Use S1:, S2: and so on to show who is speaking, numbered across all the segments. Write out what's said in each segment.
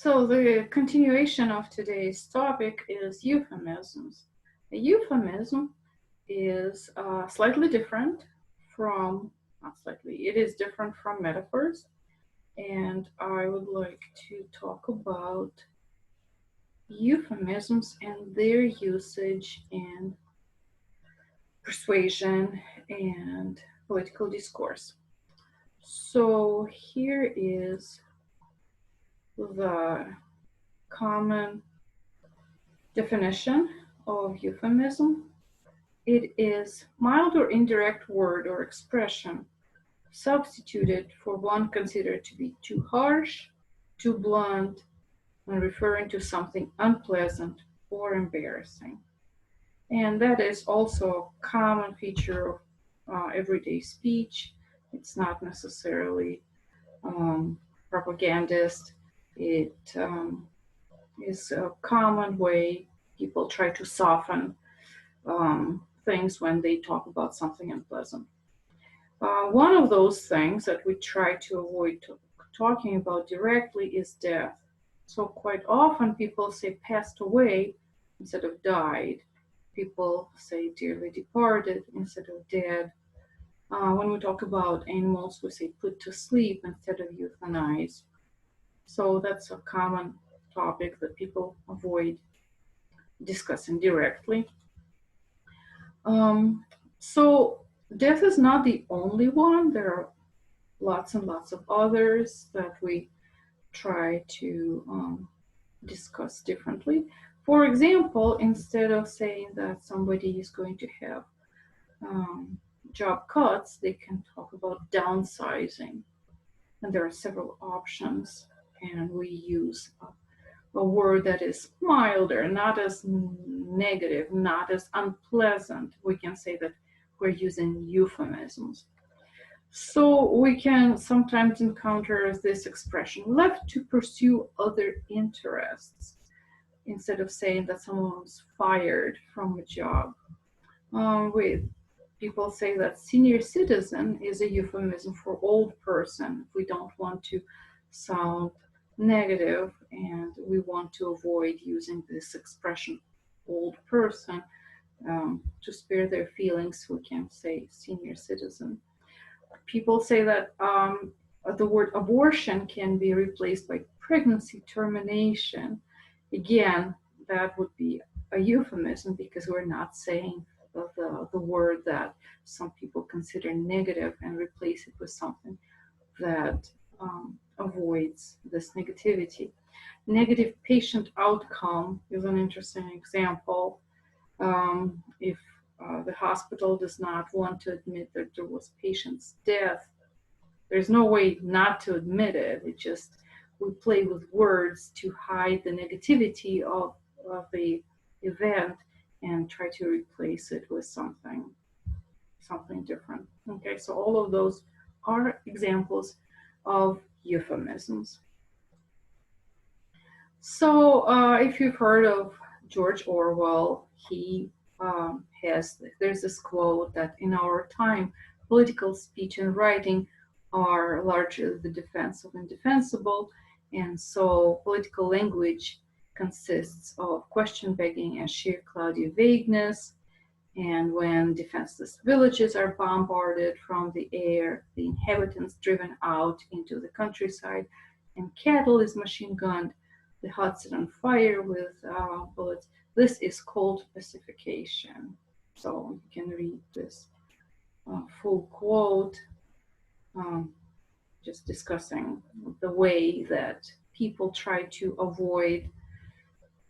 S1: So the continuation of today's topic is euphemisms. A euphemism is slightly different from, not slightly, it is different from metaphors. And I would like to talk about euphemisms and their usage in persuasion and political discourse. So here is the common definition of euphemism. It is mild or indirect word or expression substituted for one considered to be too harsh, too blunt, when referring to something unpleasant or embarrassing. And that is also a common feature of everyday speech. It's not necessarily propagandist. It is a common way people try to soften things when they talk about something unpleasant. One of those things that we try to avoid talking about directly is death. So quite often people say passed away instead of died. People say dearly departed instead of dead. When we talk about animals, we say put to sleep instead of euthanize. So that's a common topic that people avoid discussing directly. So death is not the only one. There are lots and lots of others that we try to discuss differently. For example, instead of saying that somebody is going to have job cuts, they can talk about downsizing. And there are several options, and we use a word that is milder, not as negative, not as unpleasant. We can say that we're using euphemisms. So we can sometimes encounter this expression, left to pursue other interests, instead of saying that someone was fired from a job. People say that senior citizen is a euphemism for old person. We don't want to sound negative, and we want to avoid using this expression old person. To spare their feelings, we can say senior citizen. People say that the word abortion can be replaced by pregnancy termination. Again, that would be a euphemism because we're not saying the word that some people consider negative and replace it with something that avoids this negativity. Negative patient outcome is an interesting example. If the hospital does not want to admit that there was patient's death, there's no way not to admit it. It just, we play with words to hide the negativity of the event and try to replace it with something different. Okay, so all of those are examples of euphemisms. So if you've heard of George Orwell, there's this quote that in our time, political speech and writing are largely the defense of indefensible, and so political language consists of question begging and sheer cloudy vagueness. And when defenseless villages are bombarded from the air, the inhabitants driven out into the countryside, and cattle is machine gunned, the huts set on fire with bullets, this is called pacification. So you can read this full quote, just discussing the way that people try to avoid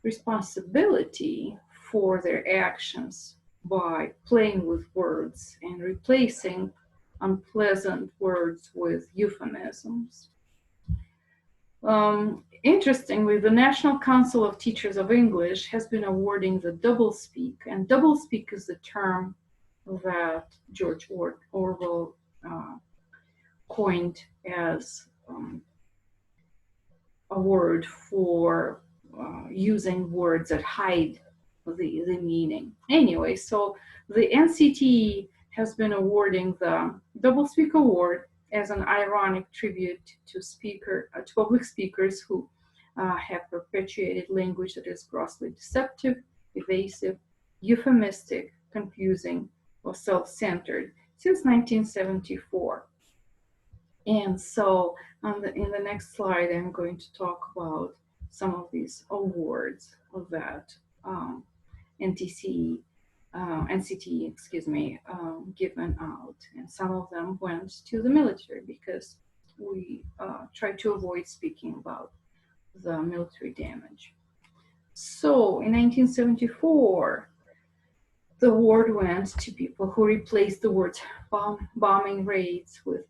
S1: responsibility for their actions by playing with words and replacing unpleasant words with euphemisms. Interestingly, the National Council of Teachers of English has been awarding the doublespeak, and doublespeak is the term that George Orwell coined as a word for using words that hide the meaning. Anyway, so the NCTE has been awarding the doublespeak award as an ironic tribute to public speakers who have perpetuated language that is grossly deceptive, evasive, euphemistic, confusing, or self-centered since 1974. And so in the next slide, I'm going to talk about some of these awards that um, NTC, NCT, excuse me, given out. And some of them went to the military because we try to avoid speaking about the military damage. So in 1974, the award went to people who replaced the words bombing raids with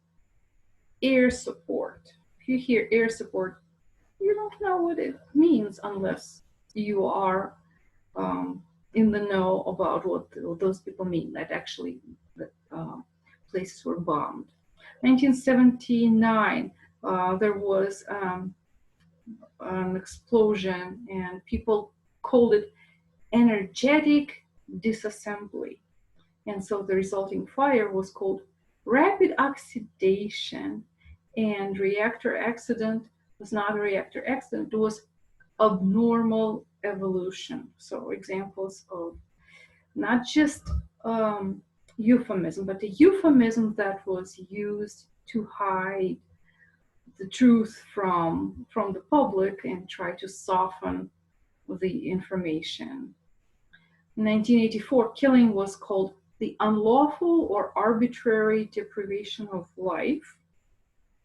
S1: air support. If you hear air support, you don't know what it means unless you are in the know about what those people mean, that actually that places were bombed. 1979, there was an explosion, and people called it energetic disassembly. And so the resulting fire was called rapid oxidation, and reactor accident was not a reactor accident, it was abnormal evolution. So examples of not just euphemism, but the euphemism that was used to hide the truth from the public and try to soften the information. In 1984, killing was called the unlawful or arbitrary deprivation of life,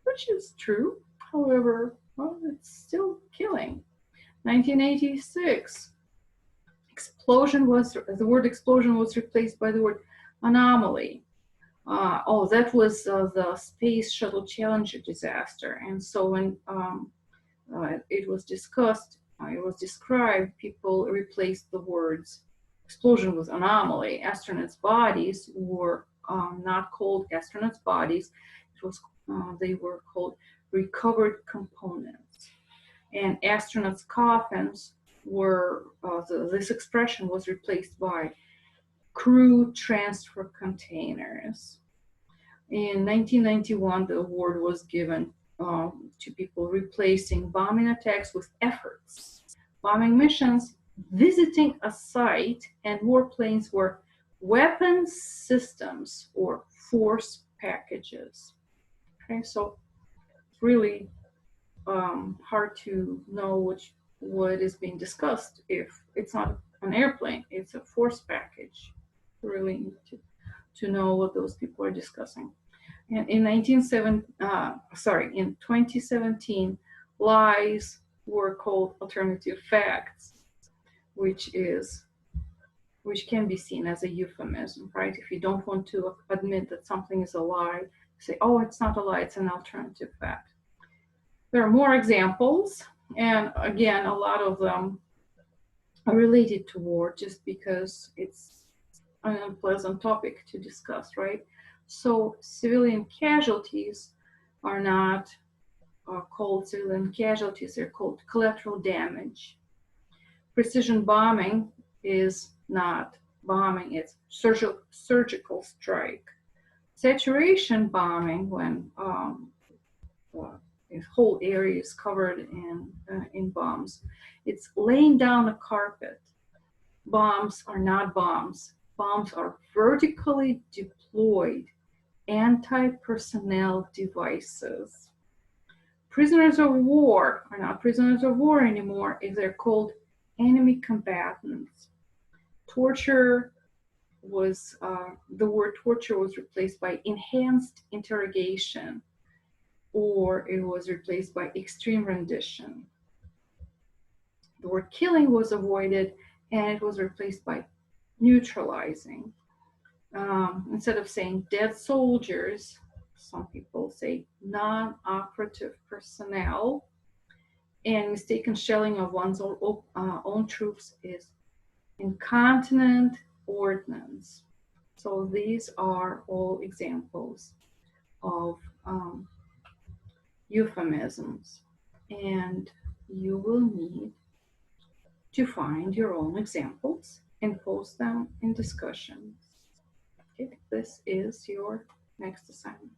S1: which is true. However, well, it's still killing. 1986, the word explosion was replaced by the word anomaly. That was the Space Shuttle Challenger disaster. And so when it was discussed, it was described, people replaced the words explosion with anomaly. Astronauts' bodies were not called astronauts' bodies. They were called recovered components. And astronauts' coffins this expression was replaced by crew transfer containers. In 1991, the award was given to people replacing bombing attacks with efforts. Bombing missions, visiting a site, and warplanes were weapons systems or force packages. Okay, so it's really hard to know what is being discussed if it's not an airplane, it's a force package. You really need to know what those people are discussing. And in 2017, lies were called alternative facts, which can be seen as a euphemism, right? If you don't want to admit that something is a lie, say, oh, it's not a lie, it's an alternative fact. There are more examples, and again, a lot of them are related to war just because it's an unpleasant topic to discuss, right? So civilian casualties are not called civilian casualties, they're called collateral damage. Precision bombing is not bombing, it's surgical strike. Saturation bombing, when a whole area is covered in bombs, it's laying down a carpet. Bombs are not bombs. Bombs are vertically deployed anti-personnel devices. Prisoners of war are not prisoners of war anymore if they're called enemy combatants. Torture the word torture was replaced by enhanced interrogation, or it was replaced by extreme rendition. The word killing was avoided, and it was replaced by neutralizing. Instead of saying dead soldiers, some people say non-operative personnel, and mistaken shelling of one's own troops is incontinent ordnance. So these are all examples of euphemisms, and you will need to find your own examples and post them in discussions. Okay, this is your next assignment.